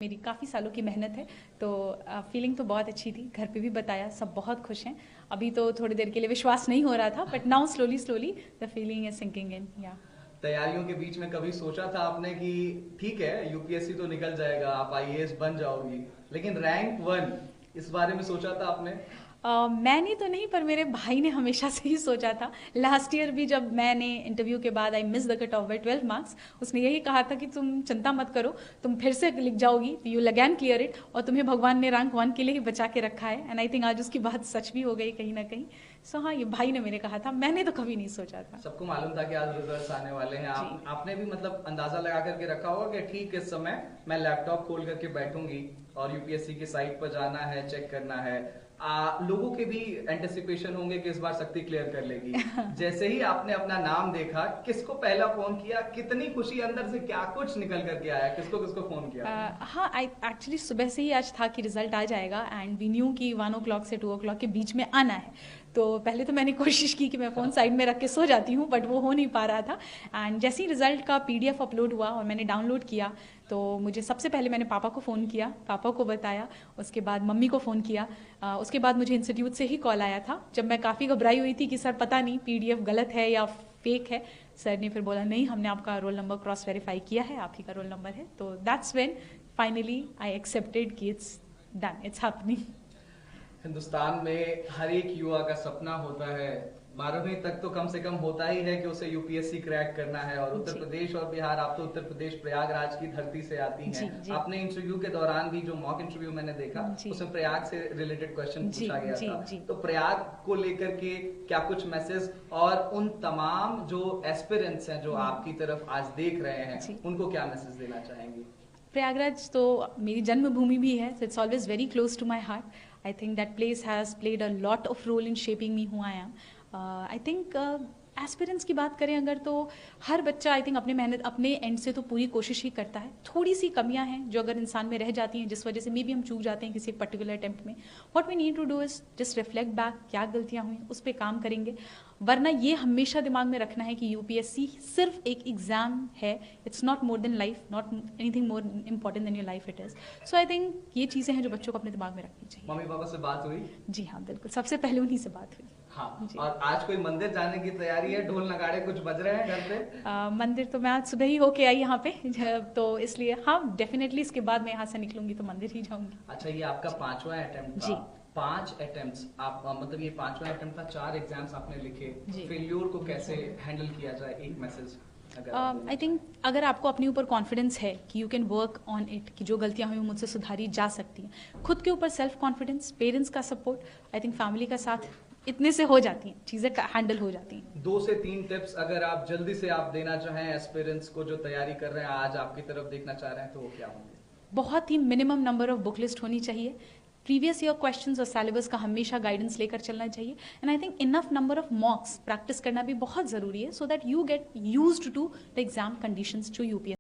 मेरी काफ़ी सालों की मेहनत है, तो फीलिंग तो बहुत अच्छी थी। घर पे भी बताया, सब बहुत खुश हैं। अभी तो थोड़ी देर के लिए विश्वास नहीं हो रहा था, but now slowly slowly the feeling is sinking in. या तैयारियों के बीच में कभी सोचा था आपने कि ठीक है यूपीएससी तो निकल जाएगा, आप आईएएस बन जाओगी, लेकिन रैंक 1 इस बारे में सोचा था आपने? मैंने तो नहीं, पर मेरे भाई ने हमेशा से ही सोचा था। लास्ट ईयर भी जब मैंने इंटरव्यू के बाद I miss the cut off by 12 marks, उसने यही कहा था कि तुम चिंता मत करो, तुम फिर से लिख जाओगी, यू अगेन क्लियर इट, और तुम्हें भगवान ने रैंक 1 के लिए ही बचा के रखा है। एंड आई थिंक आज उसकी बात सच भी हो गई कहीं ना कहीं। सो हाँ, ये भाई ने मेरे कहा था, मैंने तो कभी नहीं सोचा था। सबको मालूम था कि आज रिजल्ट्स आने वाले हैं। आपने भी मतलब अंदाजा लगा करके रखा होगा कि ठीक इस समय मैं लैपटॉप खोल करके बैठूंगी और यूपीएससी की साइट पर जाना है, चेक करना है। लोगों के भी एंटिसिपेशन होंगे कि इस बार शक्ति क्लियर कर लेगी। जैसे ही आपने अपना नाम देखा, किसको पहला फोन किया, कितनी खुशी अंदर से, क्या कुछ निकल करके आया, किसको किसको फोन किया? हाँ, आई एक्चुअली सुबह से ही आज था कि रिजल्ट आ जाएगा, एंड वी न्यू कि 1 o'clock से 2 o'clock के बीच में आना है। तो पहले तो मैंने कोशिश की कि मैं फ़ोन साइड में रख के सो जाती हूँ, बट वो हो नहीं पा रहा था। एंड जैसे ही रिजल्ट का PDF अपलोड हुआ और मैंने डाउनलोड किया, तो मुझे सबसे पहले मैंने पापा को फ़ोन किया, पापा को बताया, उसके बाद मम्मी को फ़ोन किया। उसके बाद मुझे इंस्टीट्यूट से ही कॉल आया था, जब मैं काफ़ी घबराई हुई थी कि सर पता नहीं PDF गलत है या फेक है। सर ने फिर बोला नहीं, हमने आपका रोल नंबर क्रॉस वेरीफाई किया है, आप ही का रोल नंबर है। तो that's when finally I accepted कि it's done, it's happening. Hindustan में हर एक युवा का सपना होता है, 12वीं तक तो कम से कम होता ही है कि उसे यूपीएससी क्रैक करना है। और उत्तर प्रदेश और बिहार, आप तो उत्तर प्रदेश प्रयागराज की धरती से आती हैं। आपने इंटरव्यू के दौरान भी, जो मॉक इंटरव्यू मैंने देखा, उसमें प्रयाग से रिलेटेड क्वेश्चन पूछा गया था। तो प्रयाग को लेकर के क्या कुछ मैसेज, और उन तमाम जो एस्पिरेंट्स हैं जो आपकी तरफ आज देख रहे हैं, उनको क्या मैसेज देना चाहेंगी? प्रयागराज तो मेरी जन्मभूमि भी है, so it's always very close to my heart. I think that place has played a lot of role in shaping me who I am. I think aspirants की बात करें अगर, तो हर बच्चा आई थिंक अपने मेहनत, अपने एंड से तो पूरी कोशिश ही करता है। थोड़ी सी कमियां हैं जो अगर इंसान में रह जाती हैं, जिस वजह से मे बी हम चूक जाते हैं किसी पर्टिकुलर अटेम्प्ट में। What we need to do is just reflect back, क्या गलतियां हुई उस पर काम करेंगे। वरना ये हमेशा दिमाग में रखना है कि यूपीएससी सिर्फ एक एग्जाम है, it's not more than life, not anything more important then your life it is. So I think ये चीज़ें हैं जो बच्चों को अपने दिमाग में रखनी चाहिए। मम्मी पापा से बात हुई? जी हाँ, बिल्कुल, सबसे पहले उन्हीं से बात हुई। हाँ, और आज कोई मंदिर जाने की तैयारी है? ढोल नगाड़े कुछ बज रहे हैं घर पे? मंदिर तो मैं आज सुबह ही होके आई यहाँ पे, तो इसलिए हाँ, डेफिनेटली इसके बाद मैं यहाँ से निकलूंगी तो मंदिर ही जाऊंगी। अच्छा, ये आपका 5वां अटेम्प्ट था। 5 अटेम्प्ट्स, आप मतलब ये 5वां अटेम्प्ट था, 4 एग्जाम्स आपने लिखे। फेल्योर को कैसे हैंडल किया जाए, एक मैसेज? आई थिंक अगर आपको अपने ऊपर कॉन्फिडेंस है कि you can work on it, कि जो गलतियां हुई मुझसे सुधारी जा सकती हैं, खुद के ऊपर सेल्फ कॉन्फिडेंस, पेरेंट्स का सपोर्ट, आई थिंक फैमिली का साथ, इतने से हो जाती हैं चीज़ें, हैंडल हो जाती हैं। 2 से 3 टिप्स अगर आप जल्दी से आप देना चाहें एस्पिरेंट्स को जो तैयारी कर रहे हैं, आज आपकी तरफ देखना चाह रहे हैं, तो वो क्या होंगे? बहुत ही minimum number of book list होनी चाहिए। प्रीवियस ईयर क्वेश्चंस और सिलेबस का हमेशा गाइडेंस लेकर चलना चाहिए। And I think enough number of mocks practice करना भी बहुत ज़रूरी है, so that you get used to the exam conditions जो यूपीएससी